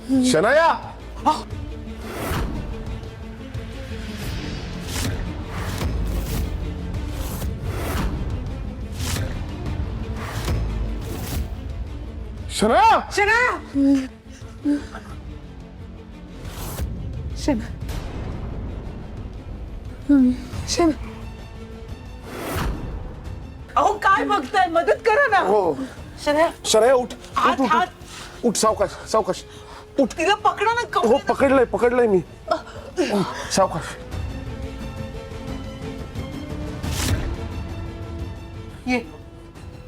शनाया शनाया शनाया शना शना अहो काय बघताय मदत करा ना हो शनाया शनाया उठ हात उठ उठ हात उठ सावकाश सावकाश उठ तिला पकडा ना हो पकडलंय मी सावकाश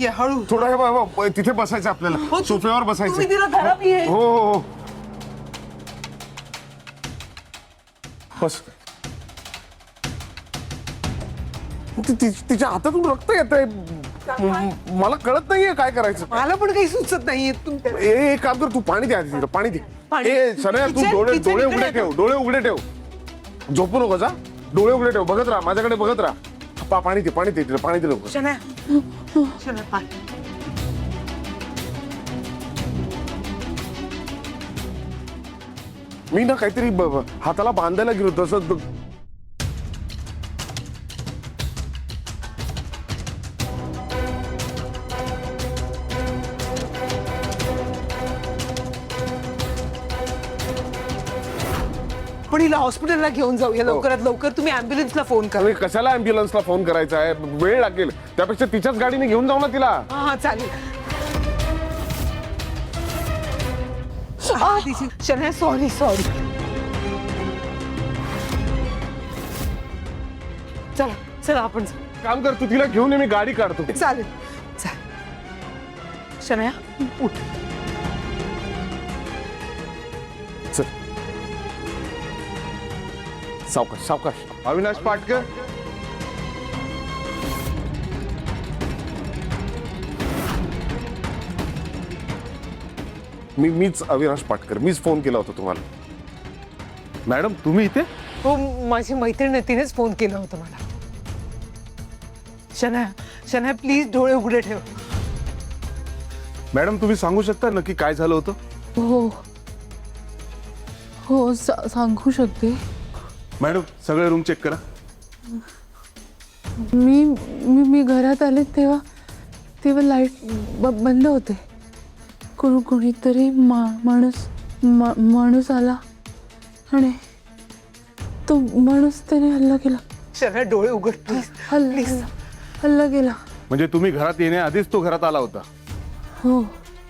ये हळू थोडा हे बाबा तिथे बसायचं हो, आपल्याला सोफ्यावर बसायचं तुम्ही तिला धरा मी आहे. हो हो हो बस तिच्या हातातून रक्त येत आहे मला कळत नाहीये काय करायचं मला पण काही सुचत नाहीये तुमच्या एक काम कर तू पाणी दे आधी तिला पाणी दे पाणी? ए सनया तू किचन- डोळे किचन डोळे इकडे उघडे आहे. ठेव डोळे उघडे ठेव झोपू नको जा डोळे उघडे ठेव बघत राहा माझ्याकडे बघत राहा पाणी दे तिला पाणी दे लवकर शनाया शनाया पाय मी ना काहीतरी हाताला बांधायला गेलो तसं पण हिला हॉस्पिटलला घेऊन जाऊया लवकरात लवकर तुम्ही ॲम्ब्युलन्सला फोन करा अरे कशाला अँब्युलन्सला फोन करायचा आहे वेळ लागेल त्यापेक्षा तिच्याच गाडीने घेऊन जाऊ ना तिला हा चालेल शनाया सॉरी सॉरी चला चला आपण जाऊ. काम कर तू तिला घेऊन ये मी गाडी काढतो चालेल चालेल शनाया उठ चल सावकाश सावकाश अविनाश पाटकर मीच अविनाश पाटकर मीच फोन केला होता तुम्हाला मॅडम तुम्ही इथे हो माझी मैत्रीण आहे, तिनेच फोन केला होता मला शनाया शनाया प्लीज डोळे उघडे ठेव मॅडम तुम्ही सांगू शकता नक्की काय झालं होतं हो हो सांगू शकते मॅडम सगळे रूम चेक करा मी मी मी घरात आले तेव्हा तेव्हा लाईट बंद होते कोणीतरी माणूस आला आणि तो माणूस त्याने हल्ला केला शनाया डोळे उघड प्लीज हल्ला केला म्हणजे तुम्ही घरात येण्याआधीच तो घरात आला होता हो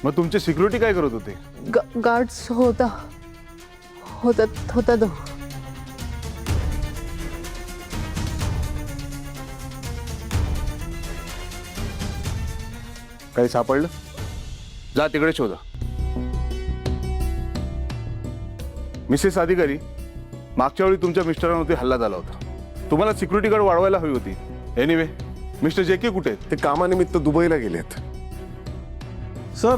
मग तुमचे सिक्युरिटी काय करत होते गार्ड्स होता तो काही सापडलं जा तिकडे शोधा मिसेस अधिकारी मागच्या वेळी तुमच्या मिस्टरांवरती हल्ला झाला होता तुम्हाला सिक्युरिटी गार्ड वाढवायला हवी होती एनिवे मिस्टर जेके कुठे आहेत? ते कामानिमित्त दुबईला गेलेत सर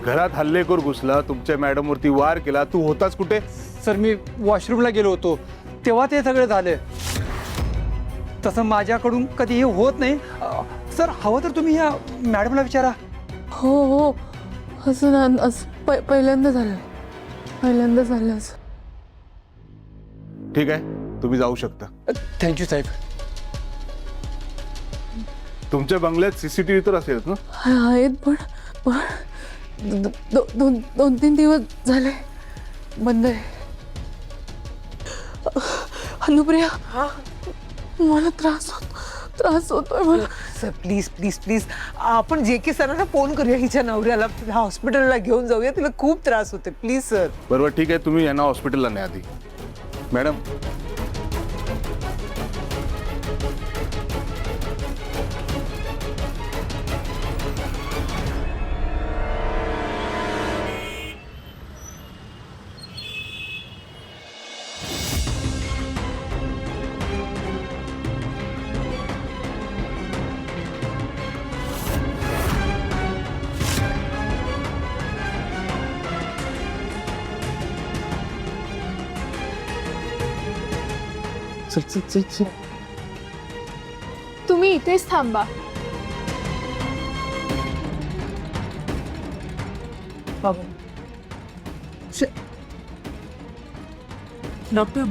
घरात हल्लेखोर घुसला तुमच्या मॅडमवरती वार केला तू होताच कुठे सर मी वॉशरूमला गेलो होतो तेव्हा ते सगळे झाले तसं माझ्याकडून कधी हे होत नाही सर हवं तर तुम्ही या मॅडमला विचारा हो असं पहिल्यांदा झालं असं ठीक आहे तुम्ही जाऊ शकता थँक्यू साहेब तुमच्या बंगल्यात सीसीटीव्ही तर असेल ना आहेत पण दोन तीन दिवस झाले बंद आहे अनुप्रिया मला त्रास होतोय मला सर प्लीज प्लीज प्लीज आपण जे के सरांना फोन करूया हिच्या नवऱ्याला हॉस्पिटलला घेऊन जाऊया तिला खूप त्रास होते प्लीज सर बरोबर ठीक आहे तुम्ही यांना हॉस्पिटलला न्या आधी मॅडम चल चल चल चल तुम्ही इथेच थांबा बाबा डॉक्टर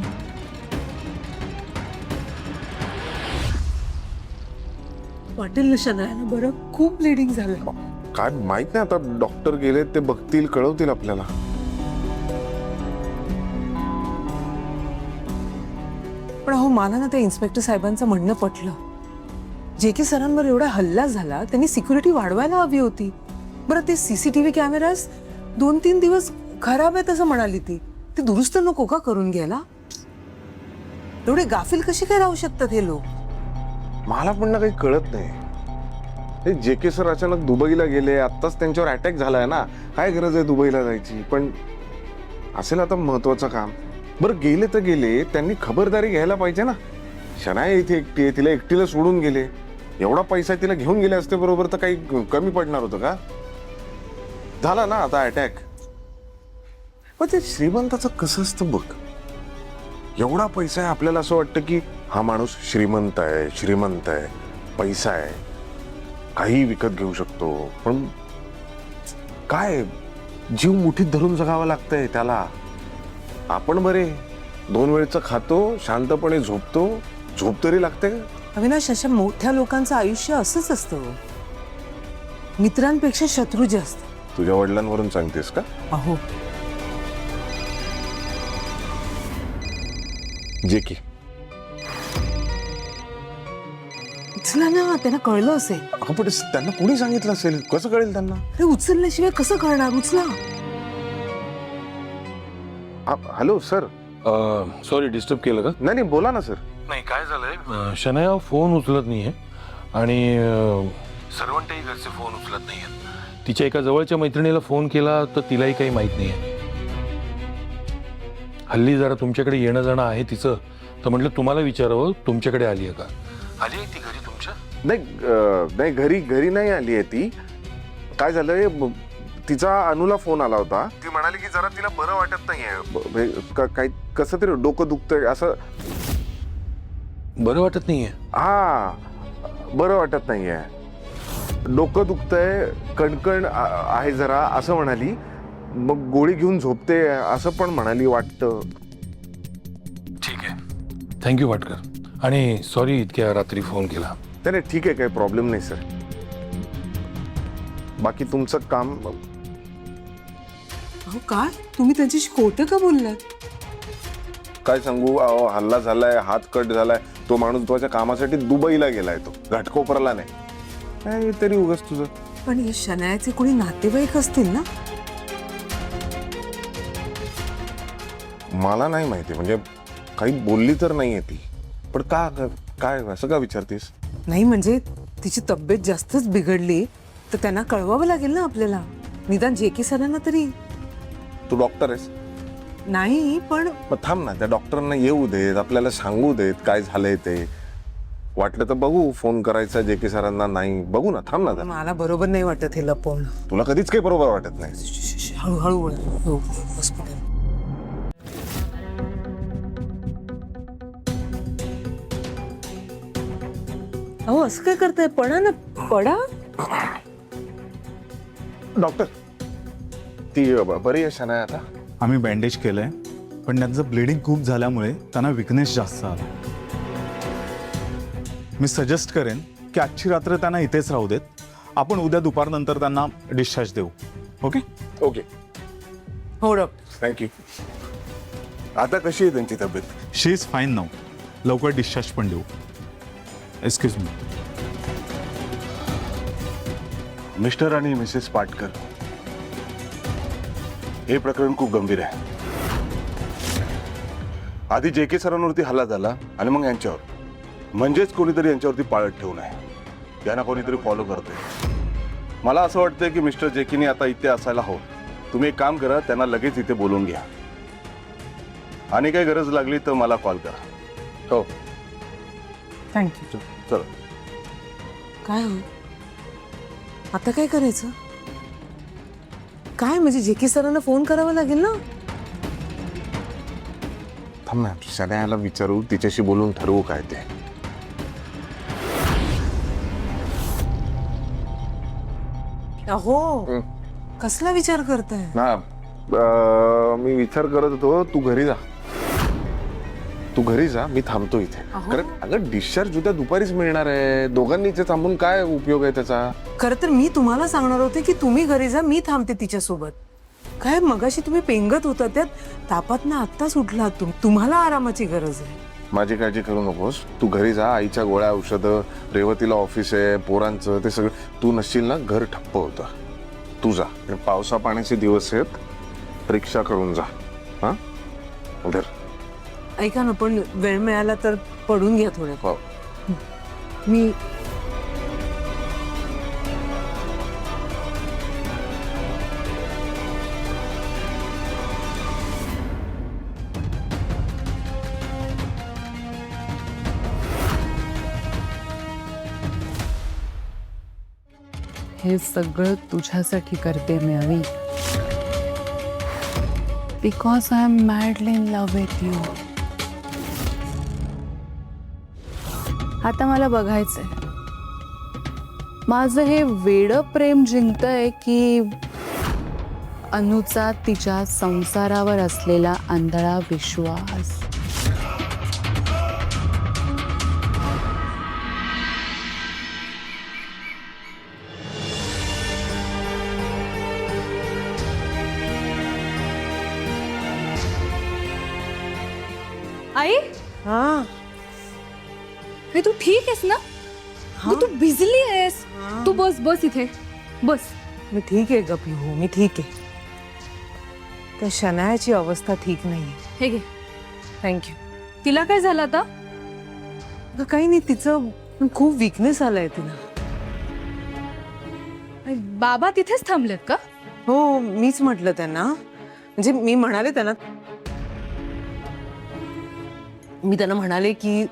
वाटेल ना शनायाला बरं खूप ब्लिडिंग झालं. काय माहित नाही, आता डॉक्टर गेले ते बघतील, कळवतील आपल्याला. पण अहो मला ना त्या इन्स्पेक्टर साहेबांचं म्हणणं पटलं. जे के सरांवर एवढा हल्ला झाला त्यांनी सिक्युरिटी वाढवायला हवी होती. बरं ते सीसीटीव्ही कॅमेराज 2-3 दिवस खराब आहेत असं म्हणाली ती. ते दुरुस्त नको का करून घ्यायला? एवढे गाफील कसे काय राहू शकतात हे लोक? मला पण ना काही कळत नाही. हे जे के सर अचानक दुबईला गेले, आत्ताच त्यांच्यावर अटॅक झालाय ना, काय गरज आहे दुबईला जायची? पण असेल आता महत्वाचं काम. बरं गेले तर गेले, त्यांनी खबरदारी घ्यायला पाहिजे ना. शनाया इथे एकटी आहे, तिला एकटीला सोडून गेले. एवढा पैसा तिला घेऊन गेले असते बरोबर तर काही कमी पडणार होतं का? झाला ना आता अटॅक. पण ते श्रीमंताचं कसं असतं बघ. एवढा पैसा आहे, आपल्याला असं वाटतं की हा माणूस श्रीमंत आहे, पैसा आहे, काही विकत घेऊ शकतो. पण काय जीव मुठीत धरून जगावं लागतंय त्याला. आपण बरे 2 वेळचं खातो, शांतपणे झोपतो, झोप तरी लागते का? अविनाश, अशा मोठ्या लोकांचं आयुष्य असंच असतं. मित्रांपेक्षा शत्रू जास्त. तुझ्या वडिलांवरून सांगतेस का? अहो जे की उचला ना, त्यांना कळलं असेल. अगं पण त्यांना कोणी सांगितलं असेल? कसं कळेल त्यांना? अरे उचलल्याशिवाय कसं कळणार? उचला. Hello sir. सॉरी डिस्टर्ब केलं का? नाही बोला ना सर. नाही काय झालंय, शनाया फोन उचलत नाहीये आणि सर्वंटही घरचे फोन उचलत नाहीये. तिच्या एका जवळच्या मैत्रिणीला फोन केला तर तिलाही काही माहित नाहीये. हल्ली जरा तुमच्याकडे येणं जाणं आहे तिचं, तर म्हटलं तुम्हाला विचारावं, तुमच्याकडे आली आहे का? आली आहे ती घरी तुमच्या? नाही घरी नाही आली आहे ती. काय झालंय, तिचा अनुला फोन आला होता. ती म्हणाली की जरा तिला बरं वाटत नाहीये, काही कसं तरी डोकं दुखतंय असं. बरं वाटत नाहीये? हा, बरं वाटत नाहीये, डोकं दुखतंय, कणकण आहे जरा असं म्हणाली. मग गोळी घेऊन झोपते असं पण म्हणाली वाटतं. ठीक आहे, थँक्यू वाटकर. आणि सॉरी इतक्या रात्री फोन केला. नाही ठीक आहे, काही प्रॉब्लेम नाही सर. बाकी तुमचं काम. अहो काय तुम्ही त्यांच्याशी खोटं का बोललात? काय सांगू, हल्ला झालाय, हात कट झालाय. तो माणूस तुझ्या कामासाठी दुबईला गेलाय, तो घाटकोपरला नाही. काय तरी उगाच तुझं. पण हे शनायाचे कोणी नातेवाईक असतील ना? मला नाही माहिती, म्हणजे काही बोलली तर नाहीये ती. पण काय असं का विचारतेस? नाही म्हणजे तिची तब्येत जास्तच बिघडली तर त्यांना कळवावं लागेल ना आपल्याला. निदान जे के सरांना तरी. तू डॉक्टर आहेस? नाही पण मग थांब ना, त्या डॉक्टरांना येऊ देत, आपल्याला सांगू देत काय झालंय ते. वाटलं तर बघू, फोन करायचा जे के सरांना. नाही बघू ना, थांब ना. मला बरोबर नाही वाटत हे लपवणं. तुला कधीच काही बरोबर वाटत नाही. हळूहळू बोला. हो हॉस्पिटल. अहो असं काय करताय? पडा ना, पडा. डॉक्टर, ती बरी आहे शनाया आता? आम्ही बँडेज केलंय, पण त्यांचं ब्लिडिंग खूप झाल्यामुळे त्यांना विकनेस जास्त आला. मी सजेस्ट करेन की आजची रात्र त्यांना इथेच राहू देत. आपण उद्या दुपारनंतर त्यांना डिस्चार्ज देऊ. ओके ओके, हो डॉक्टर. थँक्यू. आता कशी आहे त्यांची तब्येत? शी इज फाईन नाऊ. लवकर डिस्चार्ज पण देऊ. Excuse me. मिस्टर आणि मिसेस पाटकर, हे प्रकरण खूप गंभीर आहे. आधी जे के सरांवरती हल्ला झाला आणि मग यांच्यावर, म्हणजेच कोणीतरी यांच्यावरती पाळत ठेवू नये. यांना कोणीतरी फॉलो करतोय. मला असं वाटतंय की मिस्टर जेकीने आता इथे असायला हवं. तुम्ही एक काम करा, त्यांना लगेच इथे बोलवून घ्या आणि काही गरज लागली तर मला कॉल करा. हो. थँक्यू. चला. काय हो आता काय करायचं? काय म्हणजे जे के सरांना फोन करावा लागेल ना? थांब ना, शनायाला विचारू, तिच्याशी बोलून ठरवू काय ते. अहो कसला विचार करताय? ना मी विचार करत होतो तू घरी जा, तू घरी जा, मी थांबतो इथे. कारण अगं डिस्चार्ज उद्या दुपारीच मिळणार आहे, दोघांनी इथे थांबून काय उपयोग आहे त्याचा? खरं तर मी तुम्हाला सांगणार होते की तुम्ही घरी जा, मी थांबते तिच्यासोबत. काय मगाशी तुम्ही पेंगत होता त्यात तापात ना आत्ताच उठलात तुम्हाला आरामाची गरज आहे. माझी काळजी करू नकोस, तू घरी जा, आईच्या गोळ्या औषधं, रेवतीला ऑफिस आहे, पोरांचं ते सगळं. तू नसशील ना घर ठप्प होतं. तू जा, आणि पावसा पाण्याचे दिवस आहेत, रिक्षा करून जा. हा उधर. ऐका ना, पण वेळ मिळाला तर पडून घ्या थोड्या. हो. मी हे सगळं तुझ्यासाठी करते मी Avi. Because I am madly in love with you. आता मला बघायचंय माझं हे वेडं प्रेम जिंकतंय की अनुचा तिच्या संसारावर असलेला आंधळा विश्वास. आई, हा हे तू ठीक आहेस ना? तू भिजली आहेस. तू बस बस इथे बस. मी ठीक आहे ग पिहू, मी ठीक आहे. त्या शनायाची अवस्था ठीक नाही. हे घे. थँक्यू. तिला काय झालं आता? काही नाही, तिचं खूप विकनेस आलाय तिला. बाबा तिथेच थांबलेत का? हो, मीच म्हटलं त्यांना, म्हणजे मी त्यांना म्हणाले की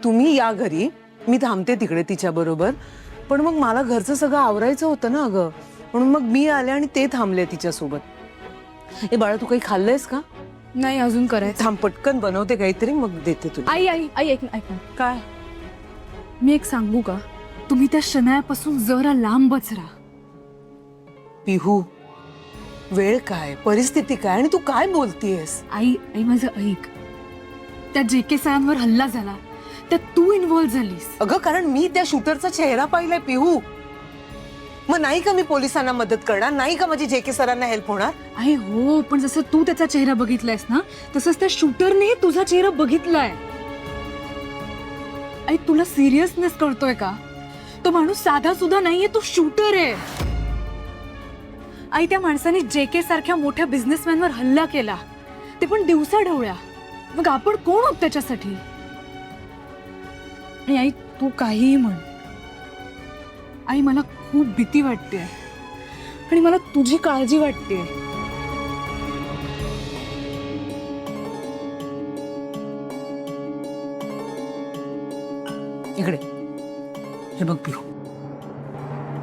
तुम्ही या घरी, मी थांबते तिकडे तिच्या बरोबर. पण मग मला घरचं सगळं आवरायचं होतं ना अगं, म्हणून मग मी आले आणि ते थांबले तिच्यासोबत. ए बाळा, तू काही खाल्लंयस का? नाही, अजून करायचं. थांब, पटकन बनवते काहीतरी, मग देते तुला. आई आई आई ऐक ना, ऐक ना. काय? मी एक सांगू का? तुम्ही त्या शनायापासून जरा लांबच राहा. पिहू, वेळ काय, परिस्थिती काय, आणि तू काय बोलतीयस? आई आई माझं ऐक. त्या JK सरांवर हल्ला झाला, त्यात तू इन्व्हॉल्व झालीस. अगं, कारण मी त्या शूटरचा चेहरा पाहिलाय पिहू. मग नाही का मी पोलिसांना मदत करणार? नाही का माझी JK सरांना हेल्प होणार? आई हो, पण जसं तू त्याचा चेहरा बघितलायस ना, तसंच त्या शूटरने तुझा चेहरा बघितलाय. आई, तुला सिरियसनेस कळतोय का? तो माणूस साधा सुद्धा नाहीये, तो शूटर आहे. आई, त्या माणसाने JK सारख्या मोठ्या बिझनेसमॅनवर हल्ला केला, ते पण दिवसा ढवळ्या. मग आपण कोण आहोत त्याच्यासाठी? आणि आई, तू काहीही म्हण, आई मला खूप भीती वाटते आणि मला तुझी काळजी वाटते. इकडे हे बघ पिहू,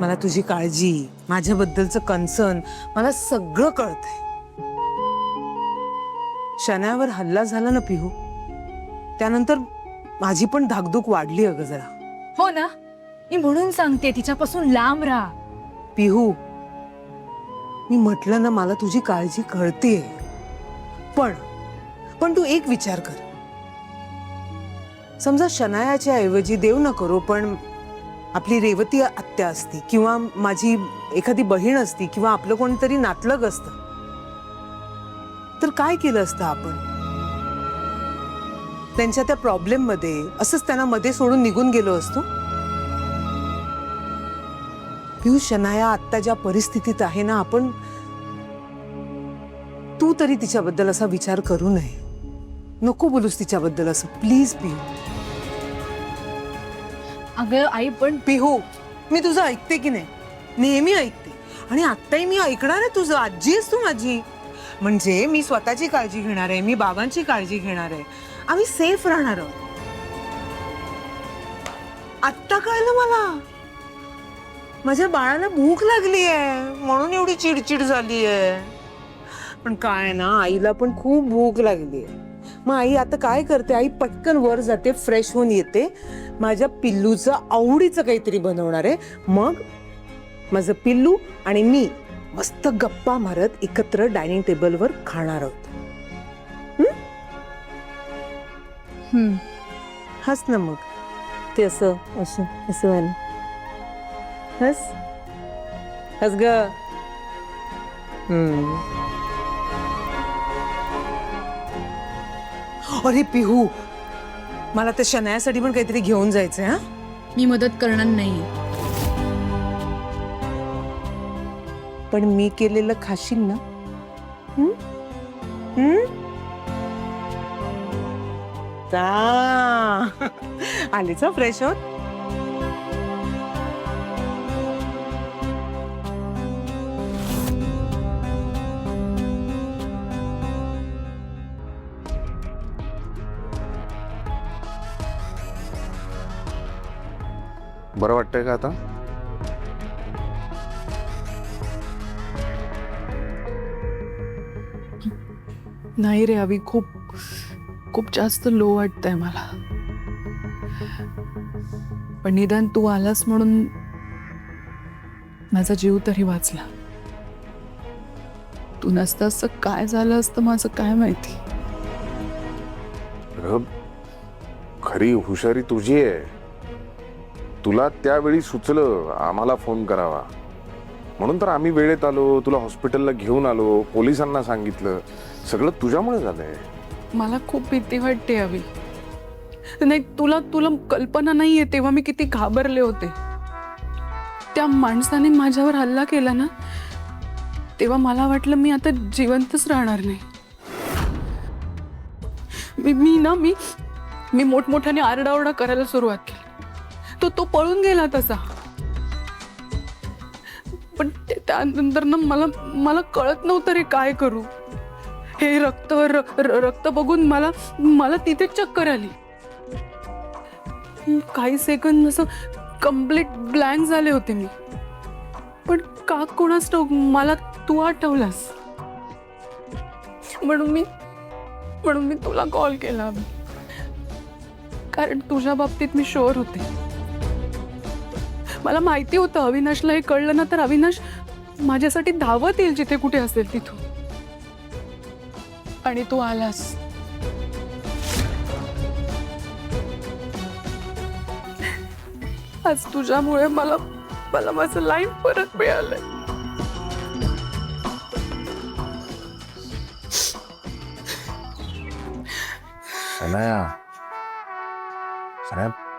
मला तुझी काळजी, माझ्याबद्दलचं कन्सर्न, मला सगळं कळतंय. शनायावर हल्ला झाला ना पिहू, त्यानंतर माझी पण धाकधूक वाढली अगं जरा. हो ना, मी म्हणून सांगते तिच्यापासून लांब राहा. पिहू, मी म्हटलं ना, मला तुझी काळजी कळतेय. पण तू एक विचार कर. समजा शनायाच्या ऐवजी, देव न करो, पण आपली रेवती आत्या असती, किंवा माझी एखादी बहीण असती, किंवा आपलं कोणतरी नातलग असतं, तर काय केलं असतं आपण? त्यांच्या त्या प्रॉब्लेम मध्ये असंच त्यांना मध्ये सोडून निघून गेलो असतो? पियू, शनाया आत्ता ज्या परिस्थितीत आहे ना, आपण, तू तरी तिच्याबद्दल असा विचार करू नये. नको बोलूस तिच्याबद्दल असं, प्लीज पिहू. अगं आई, पण पिहू, मी तुझं ऐकते की नाही? नेहमी ऐकते, आणि आत्ताही मी ऐकणार आहे तुझं. आजी आहेस तू माझी, म्हणजे मी स्वतःची काळजी घेणार आहे, मी बाबांची काळजी घेणार आहे, आम्ही सेफ राहणार आहोत. आत्ता कळलं मला, माझ्या बाळाला भूक लागली आहे म्हणून एवढी चिडचिड झाली आहे. पण काय ना, आईला पण खूप भूक लागली आहे. मग आई आता काय करते? आई पटकन वर जाते, फ्रेश होऊन येते, माझ्या पिल्लूचं आवडीचं काहीतरी बनवणार आहे, मग माझं पिल्लू आणि मी मस्त गप्पा मारत एकत्र डायनिंग टेबलवर खाणार आहोत. हस ना मग. ते असं असं असं व्हायला. हस हस ग. अरे पिहू, मला त्या शनायासाठी पण काहीतरी घेऊन जायचंय. हा, मी मदत करणार नाही. पण मी केलेलं खाशील ना? हं? हं? आलीच फ्रेश होत. बरं वाटतंय का आता? नाही रे अवी, खूप खूप जास्त लो वाटतंय मला. पण निदान तू आलास म्हणून माझा जीव तरी वाचला. तू नसता असं काय झालं असतं माझं काय माहिती. अगं, खरी हुशारी तुझी आहे. तुला त्यावेळी सुचलं आम्हाला फोन करावा, म्हणून तर आम्ही वेळेत आलो, तुला हॉस्पिटलला घेऊन आलो, पोलिसांना सांगितलं. सगळं तुझ्यामुळे झालंय. मला खूप भीती वाटते अवी. नाही, तुला तुला कल्पना नाहीये तेव्हा मी किती घाबरले होते. त्या माणसाने माझ्यावर हल्ला केला ना, तेव्हा मला वाटलं मी आता जिवंतच राहणार नाही. मी मोठमोठ्याने आरडाओरडा करायला सुरुवात केली. तो पळून गेला तसा. पण त्यानंतर ना मला कळत नव्हतं रे काय करू. हे रक्त बघून मला तिथे चक्कर आली. काही सेकंद असं कम्प्लीट ब्लँक झाले होते मी. पण का कोणास ठाऊक मला तू आठवलास, म्हणून मी तुला कॉल केला. कारण तुझ्या बाबतीत मी शुअर होते. मला माहिती होतं अविनाशला हे कळलं ना तर अविनाश माझ्यासाठी धावत येईल जिथे कुठे असेल तिथून. आणि तू आलास. आज तुझ्यामुळे मला माझं लाईफ परत मिळालंय. सनाया,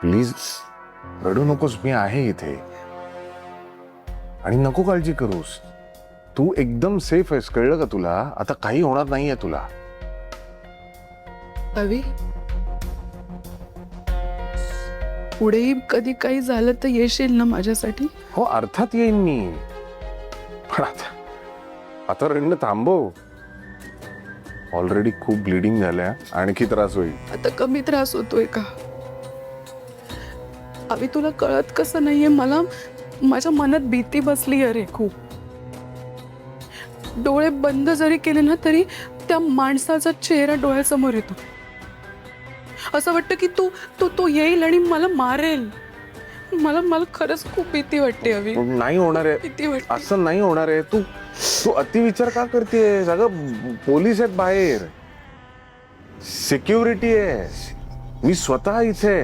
प्लीज रडू नकोस. मी आहे इथे. आणि नको काळजी करूस. तू एकदम सेफ आहेस, कळलं का तुला? आता काही होणार नाहीये तुला. अवी, पुढेही कधी काही झालं तर येशील ना माझ्यासाठी? हो, अर्थात येईन मी. पण आता रडणं थांबव. ऑलरेडी खूप ब्लिडिंग झालंय, आणखी त्रास होईल. आता कमी त्रास होतोय का? अवी, तुला कळत कसं नाहीये, मला माझ्या मनात भीती बसली अरे खूप. डोळे बंद जरी केले ना तरी त्या माणसाचा चेहरा डोळ्यासमोर येतो. असं वाटतं की तो येईल आणि मला मारेल. मला खरंच खूप भीती वाटते अवी. नाही होणार आहे, भीती वाटते. असं नाही होणार आहे. तू अतिविचार का करतेस? अगं, पोलीस आहेत बाहेर, सिक्युरिटी आहे, मी स्वतः इथे.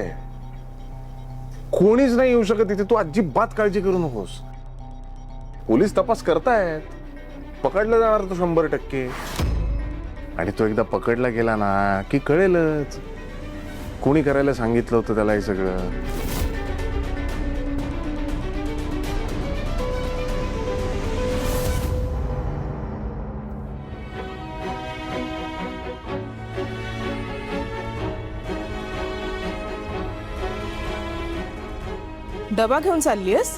कोणीच नाही येऊ शकत इथे. तू अजिबात काळजी करू नकोस. पोलीस तपास करतायत. पकडला जाणार तो 100%. आणि तो एकदा पकडला गेला ना की कळेलच कोणी करायला सांगितलं होतं त्याला हे सगळं. डबा घेऊन चाललीयस?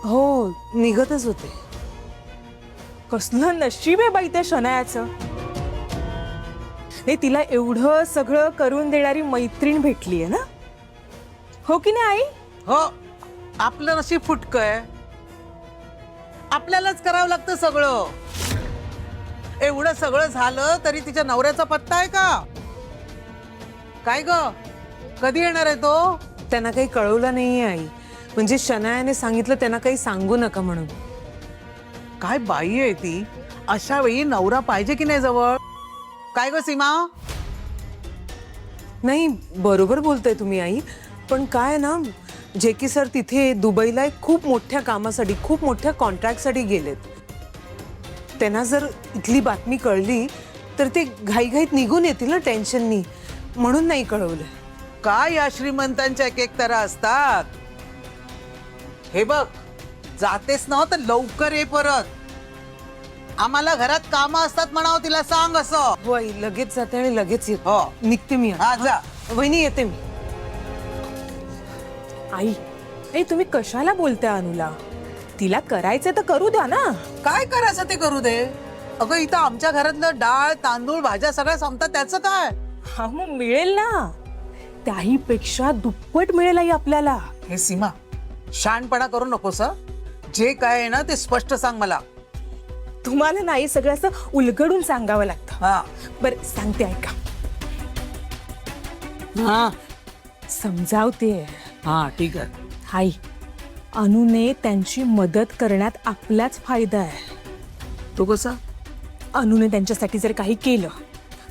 हो, निघतच होते. कसलं नशीब आहे बाई त्या शनायाचं. नाही, तिला एवढं सगळं करून देणारी मैत्रीण भेटली आहे ना. हो की नाही आई? हो, आपलं नशीब फुटकं आहे. आपल्यालाच करावं लागतं सगळं. एवढं सगळं झालं तरी तिच्या नवऱ्याचा पत्ता आहे का? काय ग कधी येणार आहे तो? त्यांना काही कळवलं नाहीये आई. म्हणजे शनायाने सांगितलं त्यांना काही सांगू नका म्हणून. काय बाई आहे ती, अशा वेळी नवरा पाहिजे की नाही जवळ? काय ग सीमा? नाही, बरोबर बोलताय तुम्ही आई. पण काय ना, जेकी सर तिथे दुबईला एक खूप मोठ्या कामासाठी, खूप मोठ्या कॉन्ट्रॅक्टसाठी गेलेत. त्यांना जर इथली बातमी कळली तर ते घाईघाईत निघून येतील ना टेन्शननी, म्हणून नाही कळवलं. काय या श्रीमंतांच्या एक एक तऱ्हा असतात. हे बघ, जातेस ना तर लवकर ये परत. आम्हाला घरात कामं असतात म्हणावं, तिला सांग असं. हो आई, लगेच जाते आणि लगेच येते. हो. निघते मी आता. हा जा. वहिनी येते मी. आई आई तुम्ही कशाला बोलताय अनुला? तिला करायचं तर करू द्या ना. काय करायचं ते करू दे. अगं इथं आमच्या घरातलं डाळ तांदूळ भाज्या सगळ्या संपतात, त्याचं काय? हा मग मिळेल ना, त्याही पेक्षा दुप्पट मिळेल आई आपल्याला. हे सीमा, शहाणपणा करू नकोस हं. जे काय आहे ना ते स्पष्ट सांग मला. तुम्हाला नाही सगळं असं उलगडून सांगावं लागतं. हा बरं सांगते ऐका. हा समजावते. हा ठीक आहे. आई, अनुने त्यांची मदत करण्यात आपलाच फायदा आहे. तो कसा? अनुने त्यांच्यासाठी जर काही केलं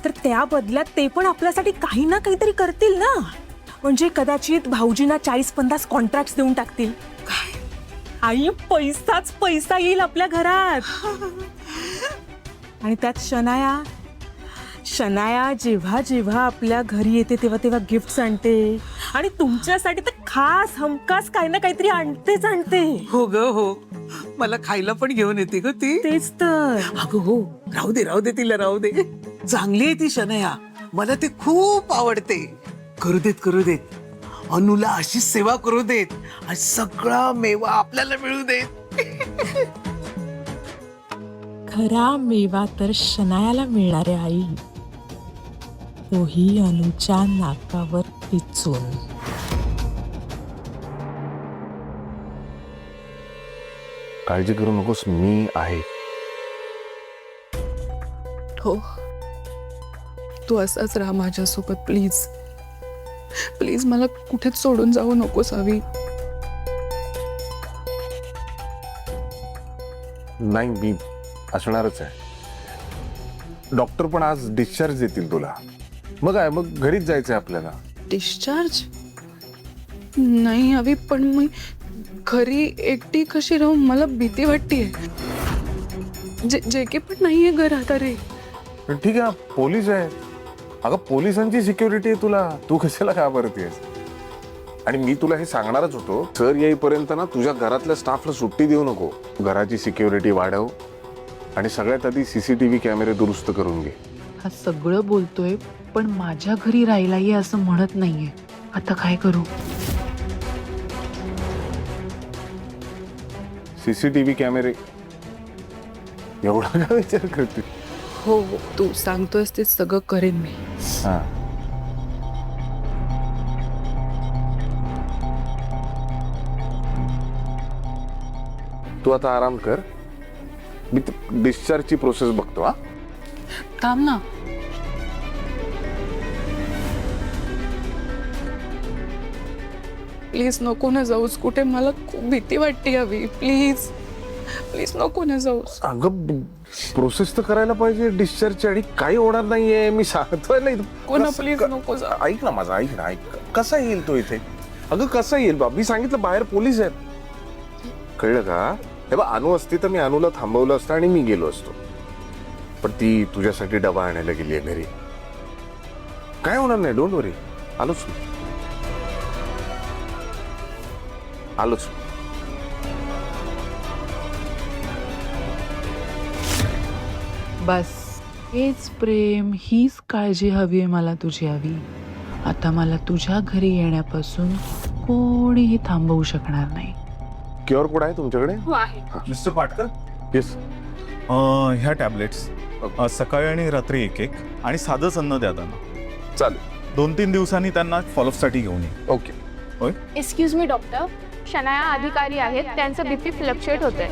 तर त्या बदल्यात ते पण आपल्यासाठी काही ना काहीतरी करतील ना. म्हणजे कदाचित भाऊजींना 40-50 कॉन्ट्रॅक्ट देऊन टाकतील. आई, पैसाच पैसा येईल आपल्या घरात. आणि त्यात शनाया जेव्हा जेव्हा आपल्या घरी येते तेव्हा तेव्हा गिफ्ट आणते. आणि तुमच्यासाठी तर खास हमखास काही ना काहीतरी आणते. हो ग हो, मला खायला पण घेऊन येते ग ती. तेच तर. अगं हो, राहू दे तिला, राहू दे. चांगली आहे ती शनया, मला ती खूप आवडते. करू देत अनुला अशीच सेवा करू देत आणि सगळा मेवा आपल्याला मिळू देत. खरा मेवा तर शनायाला मिळणार आहे आई, तोही अनुच्या नाकावर टिचून. काळजी करू नकोस, मी आहे. हो, तू असाच राहा माझ्यासोबत. प्लीज प्लीज, मला कुठेच सोडून जाऊ नकोस हवी. नाही, मी असणारच आहे. डॉक्टर पण आज डिस्चार्ज देतील तुला. मग काय, मग घरीच जायचंय आपल्याला. डिस्चार्ज नाही हवी, पण मी घरी एकटी कशी राहू? मला भीती वाटतेय. जे की पण नाहीये घरात. अरे पण ठीक आहे, पोलीस आहे. अगं पोलिसांची सिक्युरिटी आहे तुला, तू कशाला घाबरतेस? आणि मी तुला हे सांगणारच होतो, सर येईपर्यंत ना तुझ्या घरातल्या स्टाफला सुट्टी देऊ नको. घराची सिक्युरिटी वाढव आणि सगळ्यात आधी CCTV कॅमेरे दुरुस्त करून घे. हा सगळं बोलतोय पण माझ्या घरी राहिला ये असं म्हणत नाहीये. आता काय करू? CCTV कॅमेरे एवढा का विचार करते? हो, तू सांगतोयस ते सगळं करेन मी. हा, तू आता आराम कर. मी डिस्चार्जची प्रोसेस बघतो. हा, थांब ना. प्लीज नको ना जाऊस कुठे, मला खूप भीती वाटते हवी. प्लीज प्लीज नको ना जाऊस. अगं प्रोसेस तर करायला पाहिजे डिस्चार्जची, आणि काही होणार नाहीये. मी सांगतोय ना. कोणा प्लीज नको जा. ऐक ना माझं, ऐक ना. कसा येईल तो इथे? अगं कसा येईल बाबा? मी सांगितलं बाहेर पोलीस आहेत. कळलं का? हे बा, अनु असती तर मी अनुला थांबवलं असतं आणि मी गेलो असतो. पण ती तुझ्यासाठी डबा आणायला गेली आहे घरी. काय होणार नाही, डोंट वरी. आलोच. बस हेच प्रेम, हीच काळजी हवी आहे मला तुझी हवी. आता मला तुझ्या घरी येण्यापासून कोणीही थांबवू शकणार नाही. क्युअर कोड आहे तुमच्याकडे? हो आहे. Mister Patkar, yes. ह्या टॅबलेट्स सकाळी आणि रात्री 1-1 आणि साधंच अन्न द्या त्यांना. चालेल. 2-3 दिवसांनी त्यांना फॉलोअपसाठी घेऊन ये. Okay. Excuse me doctor, Shanaya अधिकारी आहेत, त्यांचं BP फ्लक्च्युएट होतंय.